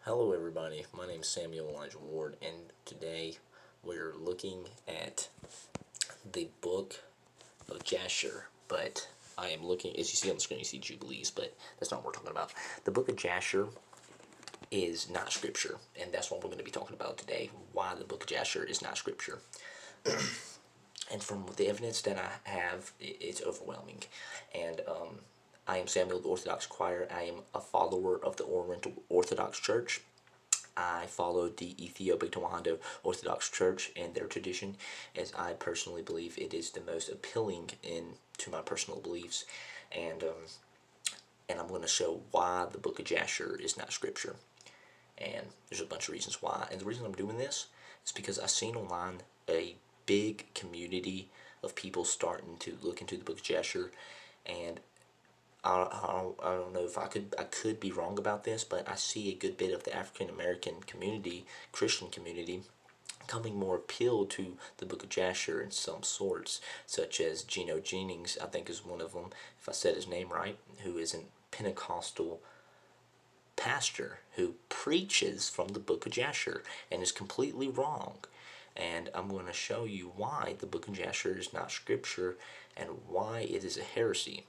Hello everybody, my name is Samuel Elijah Ward, and today we're looking at the book of Jasher, but I am looking, as you see on the screen, you see Jubilees, but that's not what we're talking about. The book of Jasher is not scripture, and that's what we're going to be talking about today, why the book of Jasher is not scripture. And from the evidence that I have, it's overwhelming. And I am Samuel, the Orthodox Choir. I am a follower of the Oriental Orthodox Church. I follow the Ethiopic Tewahando Orthodox Church and their tradition, as I personally believe it is the most appealing to my personal beliefs. And I'm going to show why the book of Jasher is not scripture. And there's a bunch of reasons why. And the reason I'm doing this is because I've seen online a big community of people starting to look into the book of Jasher, and I don't know if I could be wrong about this, but I see a good bit of the African American community, Christian community, coming more appealed to the book of Jasher in some sorts, such as Geno Jennings, I think is one of them, if I said his name right, who is a Pentecostal pastor who preaches from the book of Jasher and is completely wrong. And I'm going to show you why the book of Jasher is not scripture and why it is a heresy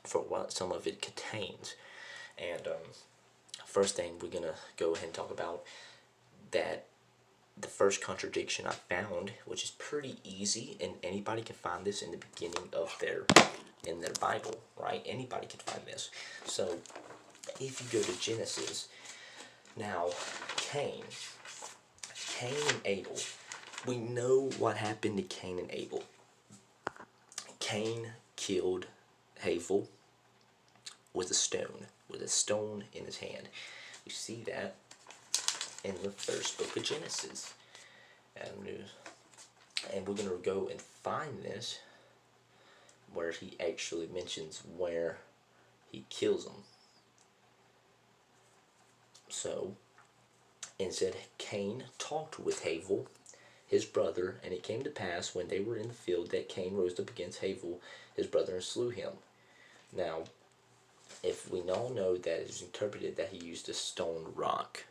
for what some of it contains. And first thing we're going to go ahead and talk about that the first contradiction I found, which is pretty easy, and anybody can find this in the beginning of their Bible, right? Anybody can find this. So if you go to Genesis, now Cain and Abel, we know what happened to Cain and Abel. Cain killed Abel with a stone in his hand. We see that in the first book of Genesis. And we're going to go and find this where he actually mentions where he kills him. So, and said, Cain talked with Abel, his brother, and it came to pass when they were in the field that Cain rose up against Abel, his brother, and slew him. Now, if we all know that it is interpreted that he used a stone rock,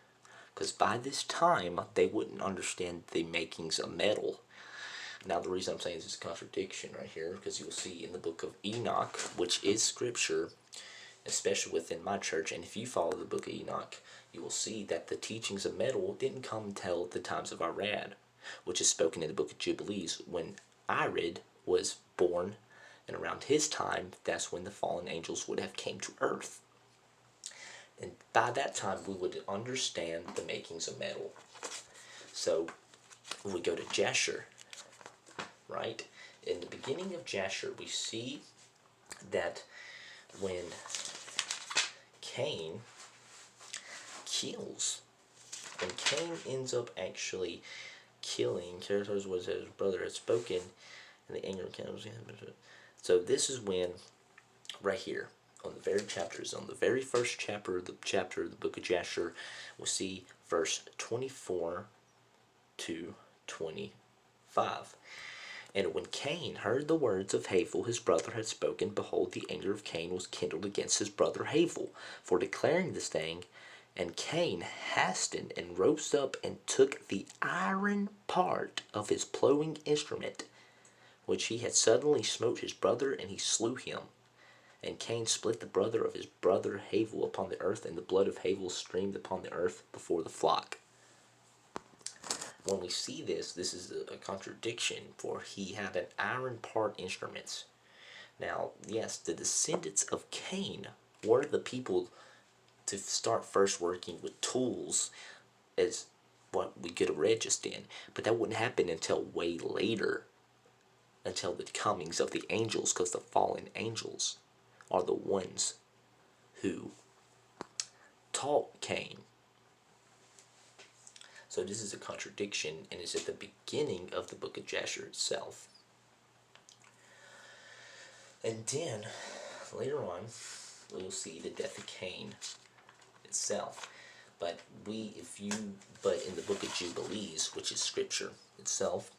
because by this time they wouldn't understand the makings of metal. Now, the reason I'm saying this is a contradiction right here, because you will see in the book of Enoch, which is scripture, especially within my church, and if you follow the book of Enoch, you will see that the teachings of metal didn't come until the times of Irad, which is spoken in the book of Jubilees, when Irad was born, and around his time, that's when the fallen angels would have came to earth. And by that time, we would understand the makings of metal. So, when we go to Jasher, right? In the beginning of Jasher, we see that when Cain ends up actually killing, characters was his brother had spoken, and the anger of Cain was. So this is when, right here, on the very chapters, on the very first chapter of the book of Jasher, we'll see verse 24 to 25. And when Cain heard the words of Abel his brother had spoken, behold, the anger of Cain was kindled against his brother Abel for declaring this thing. And Cain hastened and rose up and took the iron part of his plowing instrument, which he had suddenly smote his brother, and he slew him. And Cain split the brother of his brother Abel upon the earth, and the blood of Abel streamed upon the earth before the flock. When we see this is a contradiction, for he had an iron part instruments. Now, yes, the descendants of Cain were the people to start first working with tools, as what we could have read just in, but that wouldn't happen until way later, until the comings of the angels, because the fallen angels are the ones who taught Cain. So this is a contradiction, and it's at the beginning of the book of Jasher itself. And then, later on, we'll see the death of Cain itself. But in the book of Jubilees, which is scripture itself,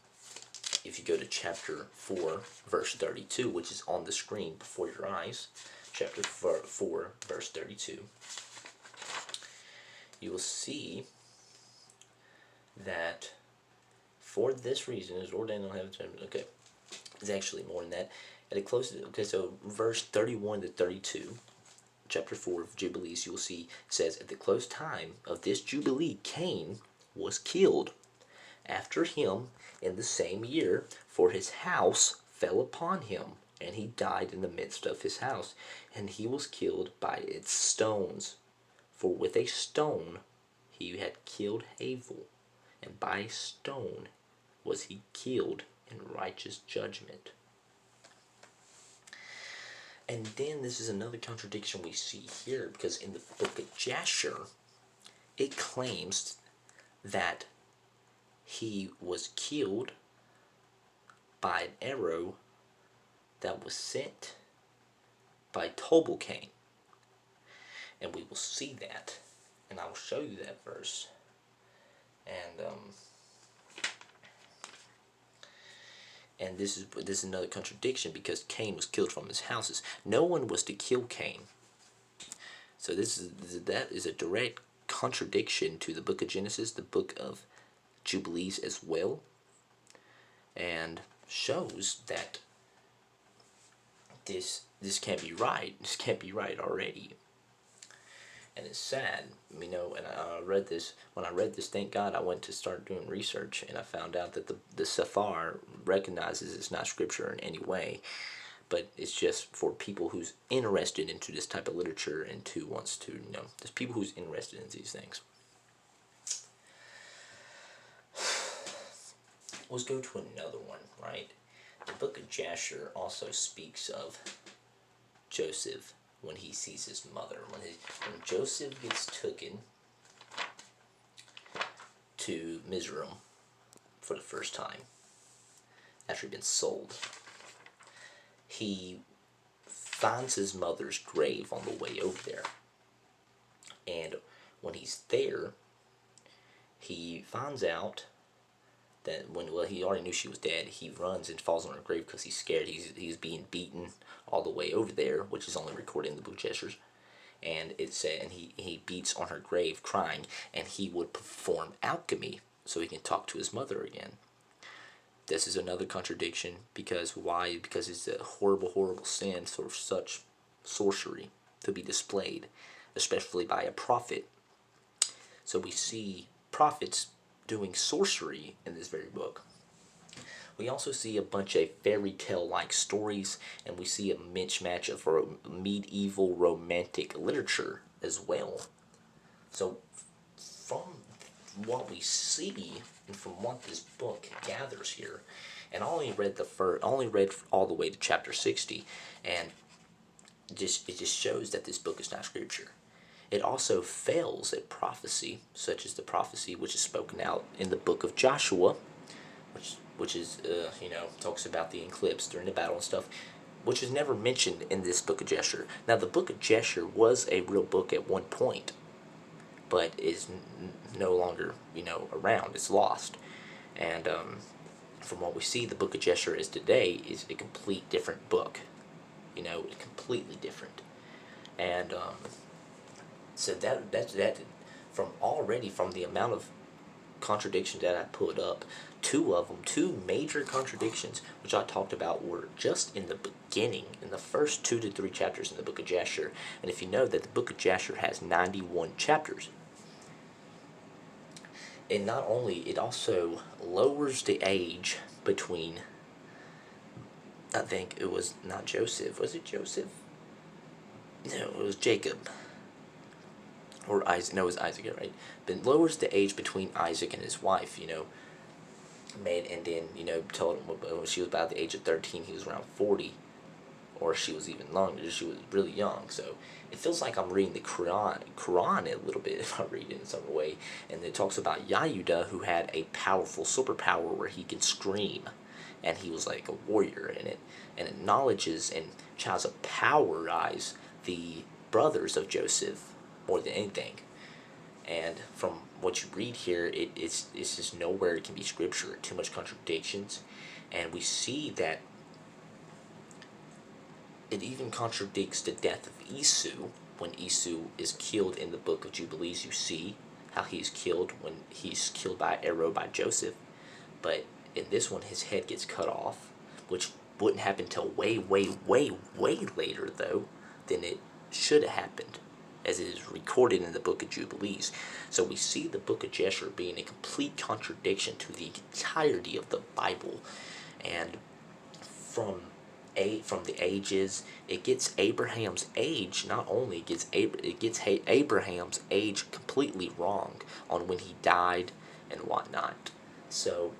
if you go to chapter 4, verse 32, which is on the screen before your eyes, chapter 4, verse 32, you will see that for this reason is ordained on heaven. Okay, it's actually more than that. And it closes. Okay, so verse 31 to 32, chapter 4 of Jubilees, you will see says, at the close time of this Jubilee, Cain was killed after him in the same year, for his house fell upon him, and he died in the midst of his house, and he was killed by its stones. For with a stone he had killed Abel, and by a stone was he killed in righteous judgment. And then this is another contradiction we see here, because in the book of Jasher, it claims that he was killed by an arrow that was sent by Tubal Cain. And we will see that, and I will show you that verse. And this is another contradiction, because Cain was killed from his houses. No one was to kill Cain. So that is a direct contradiction to the book of Genesis, the book of Jubilees as well, and shows that this can't be right. This can't be right already. And it's sad, and I read this. When I read this, thank God I went to start doing research, and I found out that the Sefer recognizes it's not scripture in any way, but it's just for people who's interested into this type of literature and who wants to, there's people who's interested in these things. Let's go to another one, right? The book of Jasher also speaks of Joseph when he sees his mother. When Joseph gets taken to Mizraim for the first time, after he'd been sold, he finds his mother's grave on the way over there. And when he's there, he finds out that he already knew she was dead. He runs and falls on her grave because he's scared. He's being beaten all the way over there, which is only recorded in the book of Jasher. And it said, and he beats on her grave, crying, and he would perform alchemy so he can talk to his mother again. This is another contradiction, because why? Because it's a horrible, horrible sin for such sorcery to be displayed, especially by a prophet. So we see prophets doing sorcery in this very book. We also see a bunch of fairy tale like stories, and we see a mismatch of medieval romantic literature as well. So from what we see and from what this book gathers here, and I only read all the way to chapter 60, and it just shows that this book is not scripture. It also fails at prophecy, such as the prophecy which is spoken out in the book of Joshua, which is talks about the eclipse during the battle and stuff, which is never mentioned in this book of Jasher. Now, the book of Jasher was a real book at one point, but is no longer around. It's lost, and from what we see, the book of Jasher is today is a complete different book. Completely different, and so that's from the amount of contradictions that I put up. Two major contradictions, which I talked about, were just in the beginning, in the first 2 to 3 chapters in the book of Jasher. And if you know that the book of Jasher has 91 chapters, and not only, it also lowers the age between, I think it was not Joseph. Was it Joseph? No, it was Jacob. Or Isaac. No, it was Isaac, right? But lowers the age between Isaac and his wife, and then, told him when she was about the age of 13, he was around 40, or she was even longer. She was really young. So it feels like I'm reading the Quran a little bit if I read it in some way. And it talks about Yahuda, who had a powerful superpower where he could scream, and he was like a warrior, and it acknowledges and tries to powerize the brothers of Joseph more than anything. And from what you read here, it's just nowhere it can be scripture. Too much contradictions, and we see that it even contradicts the death of Esau. When Esau is killed in the book of Jubilees, you see how he's killed when he's killed by arrow by Joseph. But in this one, his head gets cut off, which wouldn't happen till way, way, way, way later, though, than it should have happened, as it is recorded in the Book of Jubilees. So we see the Book of Jasher being a complete contradiction to the entirety of the Bible. And from the ages, it gets Abraham's age. Not only it gets Abraham's age completely wrong on when he died and whatnot. So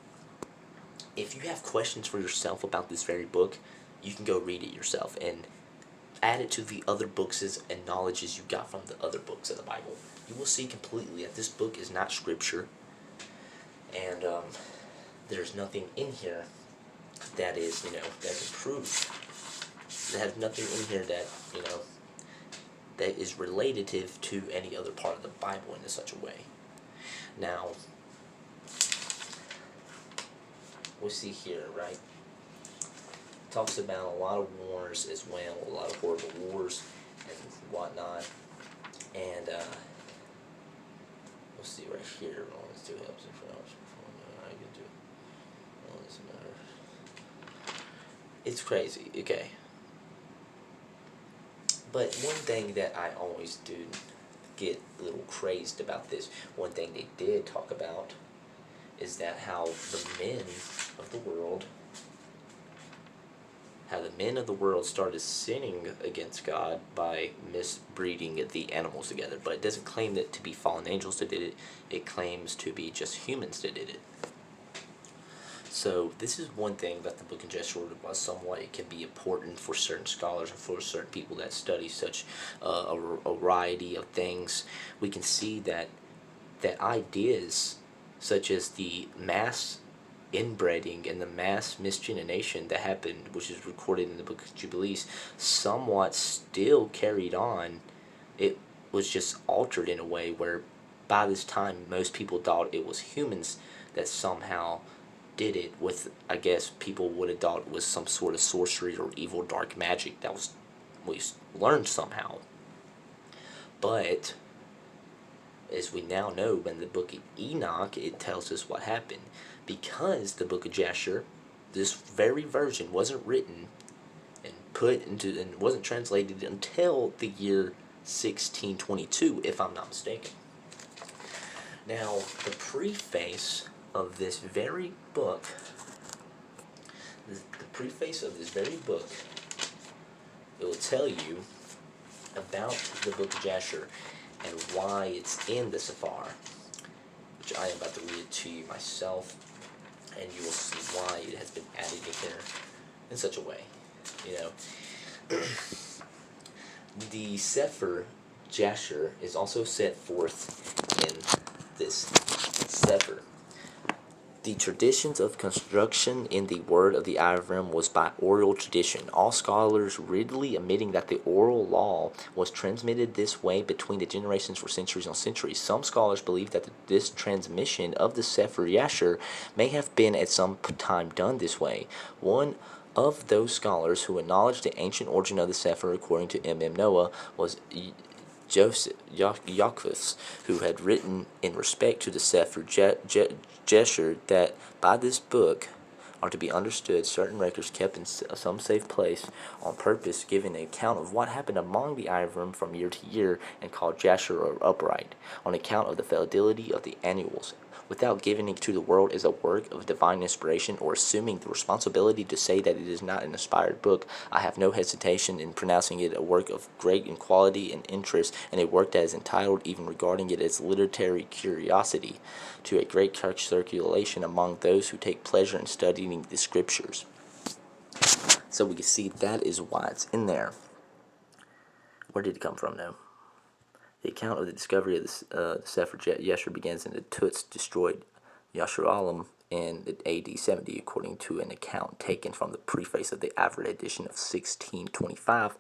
if you have questions for yourself about this very book, you can go read it yourself and add it to the other books and knowledges you got from the other books of the Bible. You will see completely that this book is not scripture, and there's nothing in here that is, that can prove. There has nothing in here that, that is relative to any other part of the Bible in such a way. Now, we see here, right? Talks about a lot of wars as well, a lot of horrible wars and whatnot. And we'll see right here. Let's do helps and it's crazy, okay. But one thing that I always do get a little crazed about this, one thing they did talk about is that how the men of the world started sinning against God by misbreeding the animals together. But it doesn't claim that to be fallen angels that did it. It claims to be just humans that did it. So this is one thing that the Book of Jasher was somewhat. It can be important for certain scholars and for certain people that study such a variety of things. We can see that ideas such as the mass inbreeding and the mass miscegenation that happened, which is recorded in the Book of Jubilees, somewhat still carried on. It was just altered in a way where by this time most people thought it was humans that somehow did it with, I guess people would have thought it was some sort of sorcery or evil dark magic that we learned somehow. But as we now know, in the Book of Enoch, it tells us what happened. Because the Book of Jasher, this very version, wasn't written and put into and wasn't translated until the year 1622, if I'm not mistaken. Now, the preface of this very book, it will tell you about the Book of Jasher and why it's in the Sefer, which I am about to read it to you myself, and you will see why it has been added in here in such a way. The Sefer Jasher is also set forth in this Sefer. The traditions of construction in the word of the Ivrim was by oral tradition, all scholars readily admitting that the oral law was transmitted this way between the generations for centuries on centuries. Some scholars believe that this transmission of the Sefer Jasher may have been at some time done this way. One of those scholars who acknowledged the ancient origin of the Sefer, according to M.M. Noah, was Joseph Yaakov, who had written in respect to the Sefer Jasher that by this book are to be understood certain records kept in some safe place on purpose, giving an account of what happened among the Ivrim from year to year, and called Jasher or upright, on account of the fidelity of the annuals, without giving it to the world as a work of divine inspiration or assuming the responsibility to say that it is not an inspired book. I have no hesitation in pronouncing it a work of great quality and interest, and a work that is entitled, even regarding it as literary curiosity, to a great circulation among those who take pleasure in studying the scriptures. So we can see that is why it's in there. Where did it come from now? The account of the discovery of the Sefer Jasher begins in the Tuts destroyed Yasharim in AD 70, according to an account taken from the preface of the Average edition of 1625